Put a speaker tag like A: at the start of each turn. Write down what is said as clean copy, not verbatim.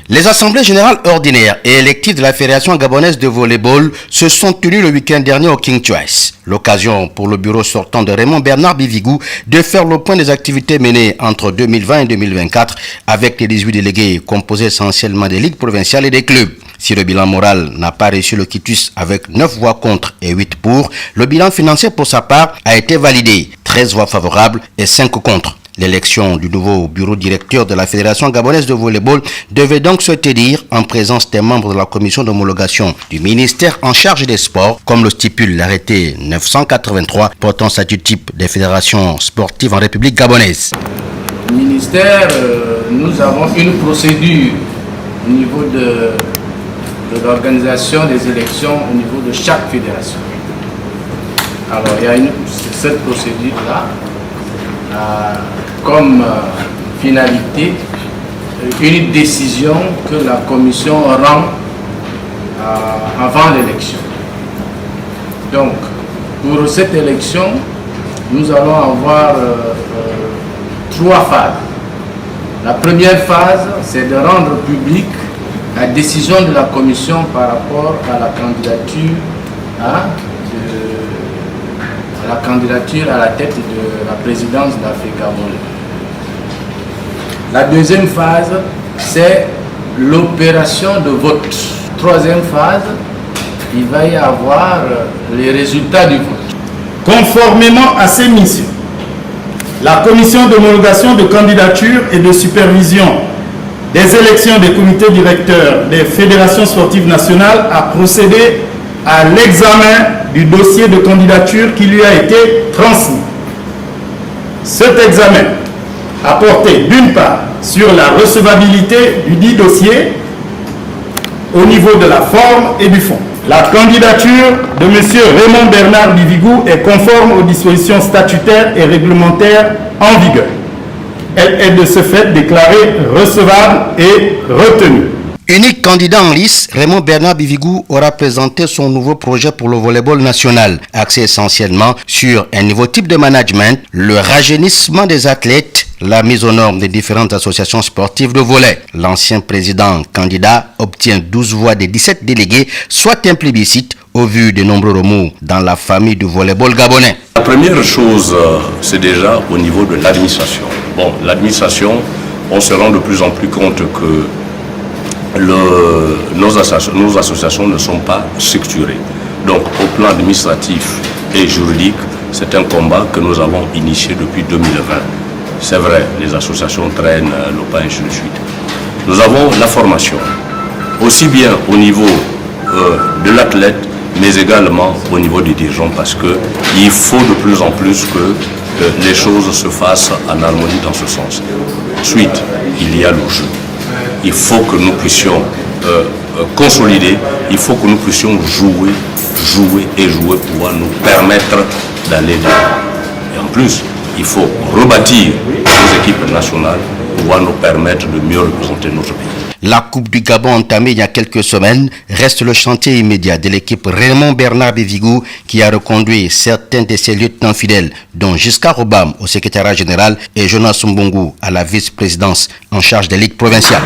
A: Les assemblées générales ordinaires et électives de la Fédération gabonaise de volleyball se sont tenues le week-end dernier au King Choice. L'occasion pour le bureau sortant de Raymond Bernard Bivigou de faire le point des activités menées entre 2020 et 2024 avec les 18 délégués composés essentiellement des ligues provinciales et des clubs. Si le bilan moral n'a pas reçu le quitus avec 9 voix contre et 8 pour, le bilan financier pour sa part a été validé, 13 voix favorables et 5 contre. L'élection du nouveau bureau directeur de la Fédération gabonaise de volleyball devait donc se tenir en présence des membres de la commission d'homologation du ministère en charge des sports, comme le stipule l'arrêté 983 portant statut type des fédérations sportives en République gabonaise.
B: Au ministère, nous avons une procédure au niveau de l'organisation des élections au niveau de chaque fédération. Alors, il y a cette procédure-là. Comme finalité une décision que la commission rend avant l'élection. Donc, pour cette élection, nous allons avoir 3 phases. La première phase, c'est de rendre publique la décision de la commission par rapport à la candidature à la tête de la présidence d'Afrique gabonaise. La deuxième phase, c'est l'opération de vote. Troisième phase, il va y avoir les résultats du vote.
C: Conformément à ces missions, la commission d'homologation de candidature et de supervision des élections des comités directeurs des fédérations sportives nationales a procédé à l'examen du dossier de candidature qui lui a été transmis. Cet examen a porté d'une part sur la recevabilité du dit dossier au niveau de la forme et du fond. La candidature de M. Raymond Bernard Bivigou est conforme aux dispositions statutaires et réglementaires en vigueur. Elle est de ce fait déclarée recevable et retenue.
A: Unique candidat en lice, Raymond Bernard Bivigou aura présenté son nouveau projet pour le volleyball national, axé essentiellement sur un nouveau type de management, le rajeunissement des athlètes, la mise aux normes des différentes associations sportives de volley. L'ancien président candidat obtient 12 voix des 17 délégués, soit un plébiscite au vu des nombreux remous dans la famille du volleyball gabonais.
D: La première chose, c'est déjà au niveau de l'administration. Bon, l'administration, on se rend de plus en plus compte que nos associations ne sont pas structurées. Donc, au plan administratif et juridique, c'est un combat que nous avons initié depuis 2020. C'est vrai, les associations traînent le pas, ainsi de suite. Nous avons la formation, aussi bien au niveau de l'athlète, mais également au niveau des dirigeants, parce qu'il faut de plus en plus que les choses se fassent en harmonie dans ce sens. Ensuite, il y a le jeu. Il faut que nous puissions consolider, il faut que nous puissions jouer pour pouvoir nous permettre d'aller de l'avant. Et en plus, il faut rebâtir les équipes nationales pour pouvoir nous permettre de mieux représenter notre pays.
A: La Coupe du Gabon entamée il y a quelques semaines reste le chantier immédiat de l'équipe Raymond Bernard Bivigou qui a reconduit certains de ses lieutenants fidèles, dont Giscard Obam au secrétariat général et Jonas Mbongo à la vice-présidence en charge des ligues provinciales.